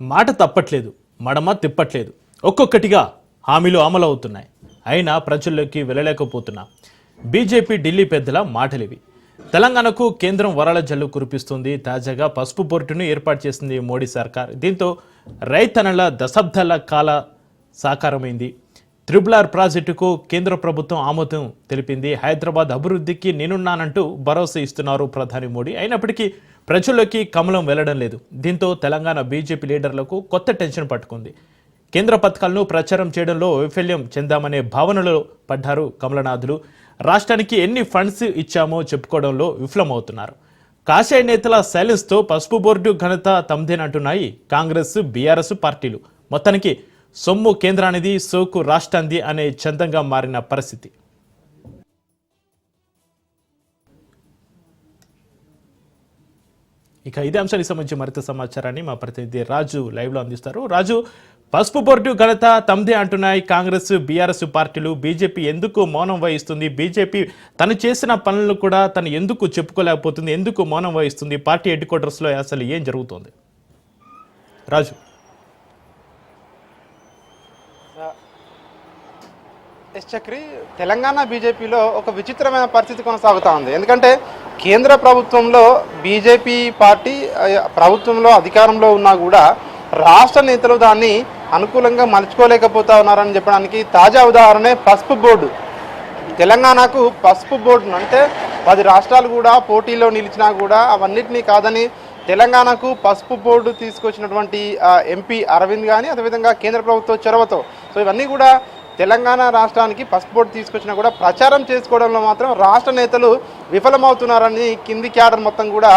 మాట తప్పట్లేదు, మడమ తిప్పట్లేదు. ఒక్కొక్కటిగా హామీలు అమలు అవుతున్నాయి. అయినా ప్రజల్లోకి వెళ్ళలేకపోతున్నా. బీజేపీ ఢిల్లీ పెద్దల మాటలివి. తెలంగాణకు కేంద్రం వరాల జల్లు కురిపిస్తుంది. తాజాగా పసుపు బోర్డును ఏర్పాటు చేసింది మోడీ సర్కార్. దీంతో రైతన్నల దశాబ్దాల కాల సాకారమైంది. త్రిబుల్ ప్రాజెక్టుకు కేంద్ర ప్రభుత్వం ఆమోదం తెలిపింది. హైదరాబాద్ అభివృద్ధికి నేనున్నానంటూ భరోసా ఇస్తున్నారు ప్రధాని మోడీ. అయినప్పటికీ ప్రజల్లోకి కమలం వెళ్లడం లేదు. దీంతో తెలంగాణ బీజేపీ లీడర్లకు కొత్త టెన్షన్ పట్టుకుంది. కేంద్ర పథకాలను ప్రచారం చేయడంలో వైఫల్యం చెందామనే భావనలో పడ్డారు కమలనాథులు. రాష్ట్రానికి ఎన్ని ఫండ్స్ ఇచ్చామో చెప్పుకోవడంలో విఫలమవుతున్నారు. కాషాయ నేతల సైలెన్స్తో పసుపు బోర్డు ఘనత తమదేనంటున్నాయి కాంగ్రెస్, బీఆర్ఎస్ పార్టీలు. మొత్తానికి సొమ్ము కేంద్రానిది, సోకు రాష్ట్రాంది అనే చందంగా మారిన పరిస్థితి. ఇక ఇదే అంశానికి సంబంధించి మరింత సమాచారాన్ని మా ప్రతినిధి రాజు లైవ్లో అందిస్తారు. రాజు, పసుపు బోర్డు ఘనత తమదే అంటున్నాయి కాంగ్రెస్, బీఆర్ఎస్ పార్టీలు. బీజేపీ ఎందుకు మౌనం వహిస్తుంది? బీజేపీ తను చేసిన పనులను కూడా తను ఎందుకు చెప్పుకోలేకపోతుంది? ఎందుకు మౌనం వహిస్తుంది? పార్టీ హెడ్ క్వార్టర్స్లో అసలు ఏం జరుగుతుంది? రాజు. చక్రి, తెలంగాణ బీజేపీలో ఒక విచిత్రమైన పరిస్థితి కొనసాగుతూ ఉంది. ఎందుకంటే కేంద్ర ప్రభుత్వంలో బీజేపీ పార్టీ ప్రభుత్వంలో అధికారంలో ఉన్నా కూడా రాష్ట్ర నేతలు దాన్ని అనుకూలంగా మలుచుకోలేకపోతా ఉన్నారని చెప్పడానికి తాజా ఉదాహరణే పసుపు బోర్డు. తెలంగాణకు పసుపు బోర్డు అంటే 10 రాష్ట్రాలు కూడా పోటీలో నిలిచినా కూడా అవన్నిటినీ కాదని తెలంగాణకు పసుపు బోర్డు తీసుకొచ్చినటువంటి ఎంపీ అరవింద్ కానీ, అదేవిధంగా కేంద్ర ప్రభుత్వ చొరవతో సో ఇవన్నీ కూడా తెలంగాణ రాష్ట్రానికి పసుపు బోర్డు తీసుకొచ్చినా కూడా ప్రచారం చేసుకోవడంలో మాత్రం రాష్ట్ర నేతలు విఫలమవుతున్నారని కింది క్యాడర్ మొత్తం కూడా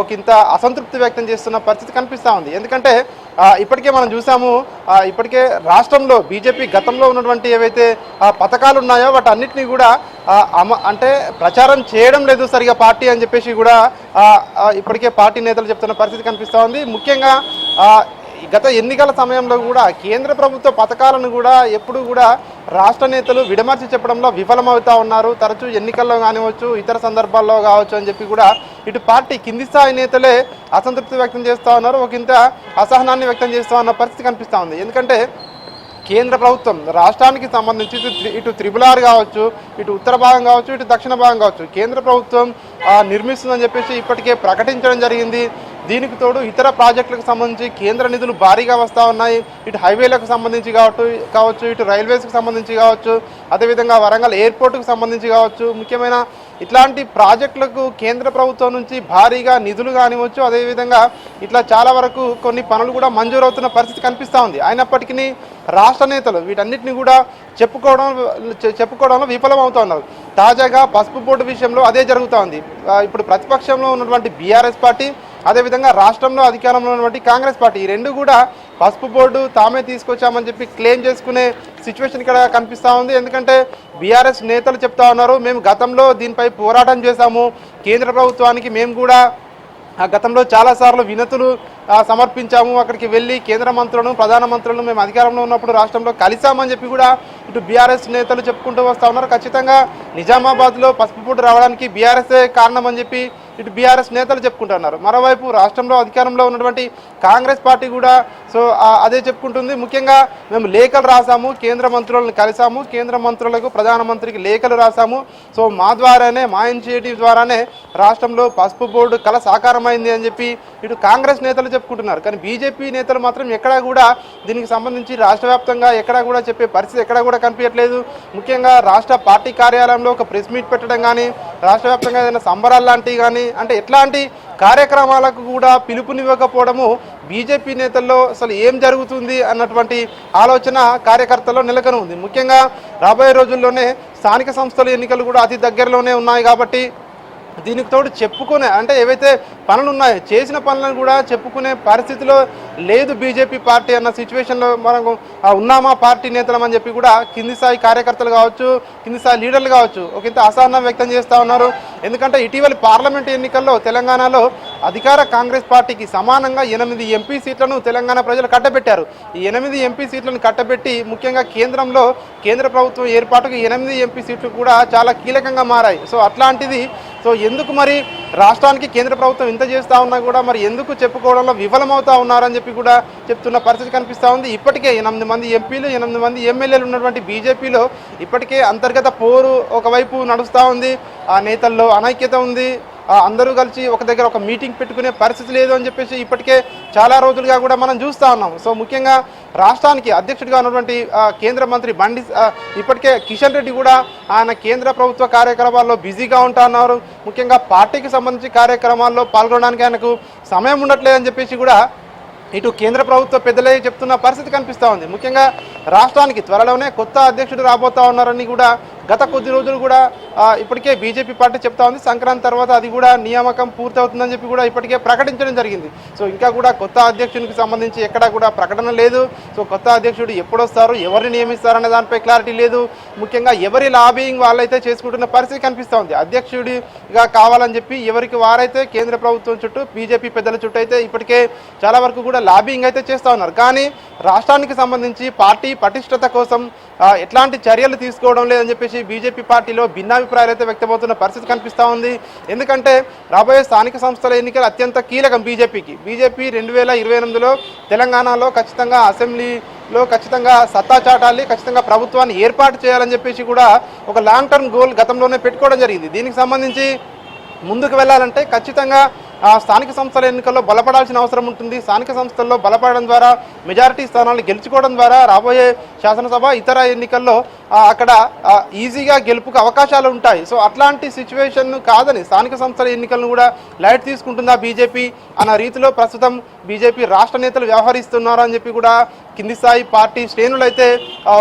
ఒకంత అసంతృప్తి వ్యక్తం చేస్తున్న పరిస్థితి కనిపిస్తూ ఉంది. ఎందుకంటే ఇప్పటికే మనం చూసాము, ఇప్పటికే రాష్ట్రంలో బీజేపీ గతంలో ఉన్నటువంటి ఏవైతే పథకాలు ఉన్నాయో వాటన్నిటినీ కూడా అంటే ప్రచారం చేయడం లేదు సరిగా పార్టీ అని చెప్పేసి కూడా ఇప్పటికే పార్టీ నేతలు చెప్తున్న పరిస్థితి కనిపిస్తూ ఉంది. ముఖ్యంగా గత ఎన్నికల సమయంలో కూడా కేంద్ర ప్రభుత్వ పథకాలను కూడా ఎప్పుడు కూడా రాష్ట్ర నేతలు విడమర్చి చెప్పడంలో విఫలమవుతూ ఉన్నారు. తరచూ ఎన్నికల్లో కానివచ్చు, ఇతర సందర్భాల్లో కావచ్చు అని చెప్పి కూడా ఇటు పార్టీ కింది స్థాయి నేతలే అసంతృప్తి వ్యక్తం చేస్తూ ఉన్నారు, ఒకంత అసహనాన్ని వ్యక్తం చేస్తూ ఉన్న పరిస్థితి కనిపిస్తూ ఉంది. ఎందుకంటే కేంద్ర ప్రభుత్వం రాష్ట్రానికి సంబంధించి ఇటు త్రిబుల్ కావచ్చు, ఇటు ఉత్తర భాగం కావచ్చు, ఇటు దక్షిణ భాగం కావచ్చు, కేంద్ర ప్రభుత్వం నిర్మిస్తుందని చెప్పేసి ఇప్పటికే ప్రకటించడం జరిగింది. దీనికి తోడు ఇతర ప్రాజెక్టులకు సంబంధించి కేంద్ర నిధులు భారీగా వస్తూ ఉన్నాయి. ఇటు హైవేలకు సంబంధించి కావచ్చు, ఇటు రైల్వేస్కి సంబంధించి కావచ్చు, అదేవిధంగా వరంగల్ ఎయిర్పోర్టుకు సంబంధించి కావచ్చు, ముఖ్యమైన ఇట్లాంటి ప్రాజెక్టులకు కేంద్ర ప్రభుత్వం నుంచి భారీగా నిధులు కానివచ్చు, అదేవిధంగా ఇట్లా చాలా వరకు కొన్ని పనులు కూడా మంజూరవుతున్న పరిస్థితి కనిపిస్తూ ఉంది. అయినప్పటికీ రాష్ట్ర నేతలు వీటన్నిటిని కూడా చెప్పుకోవడంలో విఫలమవుతూ ఉన్నారు. తాజాగా పసుపు బోర్డు విషయంలో అదే జరుగుతూ ఉంది. ఇప్పుడు ప్రతిపక్షంలో ఉన్నటువంటి బీఆర్ఎస్ పార్టీ, అదేవిధంగా రాష్ట్రంలో అధికారంలో ఉన్నటువంటి కాంగ్రెస్ పార్టీ, ఈ రెండు కూడా పసుపు బోర్డు తామే తీసుకొచ్చామని చెప్పి క్లెయిమ్ చేసుకునే సిచ్యువేషన్ ఇక్కడ కనిపిస్తూ ఉంది. ఎందుకంటే బీఆర్ఎస్ నేతలు చెప్తా ఉన్నారు, మేము గతంలో దీనిపై పోరాటం చేశాము, కేంద్ర ప్రభుత్వానికి మేము కూడా గతంలో చాలాసార్లు వినతులు సమర్పించాము, అక్కడికి వెళ్ళి కేంద్ర మంత్రులను, ప్రధానమంత్రులను మేము అధికారంలో ఉన్నప్పుడు రాష్ట్రంలో కలిసామని చెప్పి కూడా ఇటు బీఆర్ఎస్ నేతలు చెప్పుకుంటూ వస్తూ ఉన్నారు. ఖచ్చితంగా నిజామాబాద్లో పసుపు బోర్డు రావడానికి బీఆర్ఎస్ఏ కారణం అని చెప్పి ఇటు బీఆర్ఎస్ నేతలు చెప్పుకుంటున్నారు. మరోవైపు రాష్ట్రంలో అధికారంలో ఉన్నటువంటి కాంగ్రెస్ పార్టీ కూడా సో అదే చెప్పుకుంటుంది. ముఖ్యంగా మేము లేఖలు రాసాము, కేంద్ర మంత్రులను కలిసాము, కేంద్ర మంత్రులకు, ప్రధానమంత్రికి లేఖలు రాసాము, సో మా ద్వారానే, మా ఇనిషియేటివ్ ద్వారానే రాష్ట్రంలో పసుపు బోర్డు కళ సాకారమైంది అని చెప్పి ఇటు కాంగ్రెస్ నేతలు చెప్పుకుంటున్నారు. కానీ బీజేపీ నేతలు మాత్రం ఎక్కడా కూడా దీనికి సంబంధించి రాష్ట్ర వ్యాప్తంగా ఎక్కడా కూడా చెప్పే పరిస్థితి ఎక్కడా కూడా కనిపించట్లేదు. ముఖ్యంగా రాష్ట్ర పార్టీ కార్యాలయంలో ఒక ప్రెస్ మీట్ పెట్టడం కానీ, రాష్ట్ర వ్యాప్తంగా ఏదైనా సంబరాలు లాంటివి కానీ, అంటే ఎట్లాంటి కార్యక్రమాలకు కూడా పిలుపునివ్వకపోవడము బీజేపీ నేతల్లో అసలు ఏం జరుగుతుంది అన్నటువంటి ఆలోచన కార్యకర్తల్లో నెలకొని ఉంది. ముఖ్యంగా రాబోయే రోజుల్లోనే స్థానిక సంస్థల ఎన్నికలు కూడా అతి దగ్గరలోనే ఉన్నాయి కాబట్టి దీనికి తోడు చెప్పుకునే అంటే ఏవైతే పనులు ఉన్నాయో చేసిన పనులను కూడా చెప్పుకునే పరిస్థితిలో లేదు బీజేపీ పార్టీ అన్న సిచ్యువేషన్లో మనం ఉన్నామా పార్టీ నేతలమని చెప్పి కూడా కింది స్థాయి కార్యకర్తలు కావచ్చు, కింది స్థాయి లీడర్లు కావచ్చు ఒకంత అసహనం వ్యక్తం చేస్తూ ఉన్నారు. ఎందుకంటే ఇటీవలి పార్లమెంట్ ఎన్నికల్లో తెలంగాణలో అధికార కాంగ్రెస్ పార్టీకి సమానంగా 8 ఎంపీ సీట్లను తెలంగాణ ప్రజలు కట్టబెట్టారు. ఈ 8 ఎంపీ సీట్లను కట్టబెట్టి ముఖ్యంగా కేంద్రంలో కేంద్ర ప్రభుత్వం ఏర్పాటుకు 8 ఎంపీ సీట్లు కూడా చాలా కీలకంగా మారాయి. సో అట్లాంటిది సో ఎందుకు మరి రాష్ట్రానికి కేంద్ర ప్రభుత్వం ఇంత చేస్తూ ఉన్నా కూడా మరి ఎందుకు చెప్పుకోవడంలో విఫలమవుతా ఉన్నారని చెప్పి కూడా చెప్తున్న పరిస్థితి కనిపిస్తూ ఉంది. ఇప్పటికే 8 మంది ఎంపీలు 8 మంది ఎమ్మెల్యేలు ఉన్నటువంటి బీజేపీలో ఇప్పటికే అంతర్గత పోరు ఒకవైపు నడుస్తూ ఉంది. ఆ నేతల్లో అనైక్యత ఉంది. అందరూ కలిసి ఒక దగ్గర ఒక మీటింగ్ పెట్టుకునే పరిస్థితి లేదు అని చెప్పేసి ఇప్పటికే చాలా రోజులుగా కూడా మనం చూస్తూ ఉన్నాం. సో ముఖ్యంగా రాష్ట్రానికి అధ్యక్షుడిగా ఉన్నటువంటి కేంద్ర మంత్రి బండి ఇప్పటికే కిషన్ రెడ్డి కూడా ఆయన కేంద్ర ప్రభుత్వ కార్యక్రమాల్లో బిజీగా ఉంటా ఉన్నారు. ముఖ్యంగా పార్టీకి సంబంధించి కార్యక్రమాల్లో పాల్గొనడానికి ఆయనకు సమయం ఉండట్లేదని చెప్పేసి కూడా ఇటు కేంద్ర ప్రభుత్వ పెద్దలే చెప్తున్న పరిస్థితి కనిపిస్తూ ఉంది. ముఖ్యంగా రాష్ట్రానికి త్వరలోనే కొత్త అధ్యక్షుడు రాబోతా ఉన్నారని కూడా గత కొద్ది రోజులు కూడా ఇప్పటికే బీజేపీ పార్టీ చెప్తా ఉంది. సంక్రాంతి తర్వాత అది కూడా నియామకం పూర్తవుతుందని చెప్పి కూడా ఇప్పటికే ప్రకటించడం జరిగింది. సో ఇంకా కూడా కొత్త అధ్యక్షునికి సంబంధించి ఎక్కడా కూడా ప్రకటన లేదు. సో కొత్త అధ్యక్షుడు ఎప్పుడు వస్తారు, ఎవరిని నియమిస్తారనే దానిపై క్లారిటీ లేదు. ముఖ్యంగా ఎవరి లాబింగ్ వాళ్ళైతే చేసుకుంటున్న పరిస్థితి కనిపిస్తూ ఉంది. అధ్యక్షుడిగా కావాలని చెప్పి ఎవరికి వారైతే కేంద్ర ప్రభుత్వం చుట్టూ బీజేపీ పెద్దల చుట్టూ అయితే ఇప్పటికే చాలా వరకు కూడా లాబింగ్ అయితే చేస్తూ ఉన్నారు. కానీ రాష్ట్రానికి సంబంధించి పార్టీ పటిష్టత కోసం ఎట్లాంటి చర్యలు తీసుకోవడం లేదని చెప్పేసి బీజేపీ పార్టీలో భిన్నాభిప్రాయాలు అయితే వ్యక్తమవుతున్న పరిస్థితి కనిపిస్తూ ఉంది. ఎందుకంటే రాబోయే స్థానిక సంస్థల ఎన్నికలు అత్యంత కీలకం బీజేపీకి. బీజేపీ 2028లో తెలంగాణలో ఖచ్చితంగా అసెంబ్లీలో ఖచ్చితంగా సత్తా చాటాలి, ఖచ్చితంగా ప్రభుత్వాన్ని ఏర్పాటు చేయాలని చెప్పేసి కూడా ఒక లాంగ్ టర్మ్ గోల్ గతంలోనే పెట్టుకోవడం జరిగింది. దీనికి సంబంధించి ముందుకు వెళ్ళాలంటే ఖచ్చితంగా స్థానిక సంస్థల ఎన్నికల్లో బలపడాల్సిన అవసరం ఉంటుంది. స్థానిక సంస్థల్లో బలపడడం ద్వారా మెజారిటీ స్థానాలు గెలుచుకోవడం ద్వారా రాబోయే శాసనసభ ఇతర ఎన్నికల్లో అక్కడ ఈజీగా గెలుపుకు అవకాశాలు ఉంటాయి. సో అట్లాంటి సిచ్యువేషన్ కాదని స్థానిక సంస్థల ఎన్నికలను కూడా లైట్ తీసుకుంటుందా బీజేపీ అన్న రీతిలో ప్రస్తుతం బీజేపీ రాష్ట్ర నేతలు వ్యవహరిస్తున్నారు అని చెప్పి కూడా కింది స్థాయి పార్టీ శ్రేణులు అయితే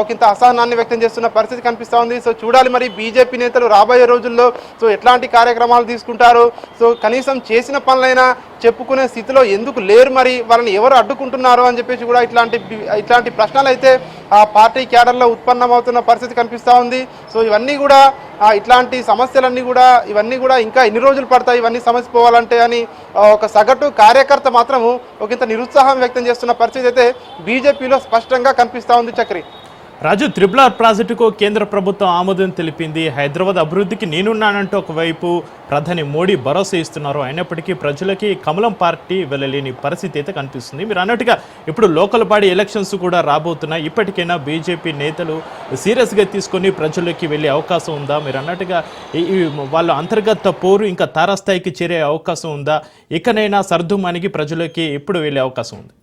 ఒకంత అసహనాన్ని వ్యక్తం చేస్తున్న పరిస్థితి కనిపిస్తూ ఉంది. సో చూడాలి మరి బీజేపీ నేతలు రాబోయే రోజుల్లో సో ఎట్లాంటి కార్యక్రమాలు తీసుకుంటారు. సో కనీసం చేసిన పనులైనా చెప్పుకునే స్థితిలో ఎందుకు లేరు, మరి వాళ్ళని ఎవరు అడ్డుకుంటున్నారు అని చెప్పేసి కూడా ఇట్లాంటి ప్రశ్నలు అయితే ఆ పార్టీ క్యాడర్లో ఉత్పన్నమవుతున్న పరిస్థితి కనిపిస్తూ ఉంది. సో ఇవన్నీ కూడా ఇట్లాంటి సమస్యలన్నీ కూడా ఇవన్నీ కూడా ఇంకా ఎన్ని రోజులు పడతాయి ఇవన్నీ సమస్య పోవాలంటే అని ఒక సగటు కార్యకర్త మాత్రము ఒకంత నిరుత్సాహం వ్యక్తం చేస్తున్న పరిస్థితి అయితే బీజేపీలో స్పష్టంగా కనిపిస్తూ ఉంది. చక్రి రాజు, త్రిపుల్ ఆర్ ప్రాజెక్టుకు కేంద్ర ప్రభుత్వం ఆమోదం తెలిపింది. హైదరాబాద్ అభివృద్ధికి నేనున్నానంటూ ఒకవైపు ప్రధాని మోడీ భరోసా ఇస్తున్నారు. అయినప్పటికీ ప్రజలకి కమలం పార్టీ వెళ్ళలేని పరిస్థితి అయితే కనిపిస్తుంది. మీరు అన్నట్టుగా ఇప్పుడు లోకల్ బాడీ ఎలక్షన్స్ కూడా రాబోతున్నాయి. ఇప్పటికైనా బీజేపీ నేతలు సీరియస్గా తీసుకొని ప్రజలకి వెళ్ళే అవకాశం ఉందా? మీరు అన్నట్టుగా వాళ్ళ అంతర్గత పోరు ఇంకా తారాస్థాయికి చేరే అవకాశం ఉందా? ఇకనైనా సర్దుమానికి ప్రజలకి ఎప్పుడు వెళ్ళే అవకాశం ఉంది?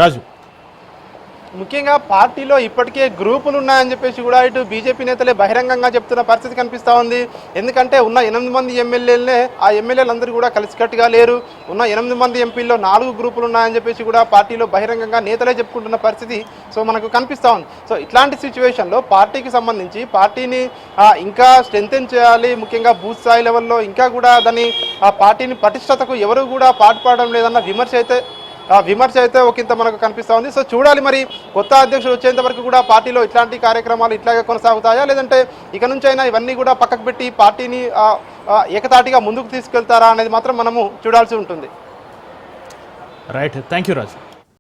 రాజు, ముఖ్యంగా పార్టీలో ఇప్పటికే గ్రూపులు ఉన్నాయని చెప్పేసి కూడా ఇటు బీజేపీ నేతలే బహిరంగంగా చెప్తున్న పరిస్థితి కనిపిస్తూ ఉంది. ఎందుకంటే ఉన్న 8 మంది ఎమ్మెల్యేలనే ఆ ఎమ్మెల్యేలందరూ కూడా కలిసికట్టుగా లేరు. ఉన్న 8 మంది ఎంపీల్లో 4 గ్రూపులు ఉన్నాయని చెప్పేసి కూడా పార్టీలో బహిరంగంగా నేతలే చెప్పుకుంటున్న పరిస్థితి సో మనకు కనిపిస్తూ ఉంది. సో ఇట్లాంటి సిచ్యువేషన్లో పార్టీకి సంబంధించి పార్టీని ఇంకా స్ట్రెంథెన్ చేయాలి. ముఖ్యంగా బూత్ స్థాయి లెవెల్లో ఇంకా కూడా దాన్ని ఆ పార్టీని పటిష్టతకు ఎవరు కూడా పాటుపడడం లేదన్న విమర్శ అయితే ఒకంత మనకు కనిపిస్తూ ఉంది. సో చూడాలి మరి కొత్త అధ్యక్షుడు వచ్చేంత వరకు కూడా పార్టీలో ఇట్లాంటి కార్యక్రమాలు ఇట్లాగే కొనసాగుతాయా, లేదంటే ఇక నుంచి అయినా ఇవన్నీ కూడా పక్కకు పెట్టి పార్టీని ఏకతాటిగా ముందుకు తీసుకెళ్తారా అనేది మాత్రం మనము చూడాల్సి ఉంటుంది. Right, thank you Raju.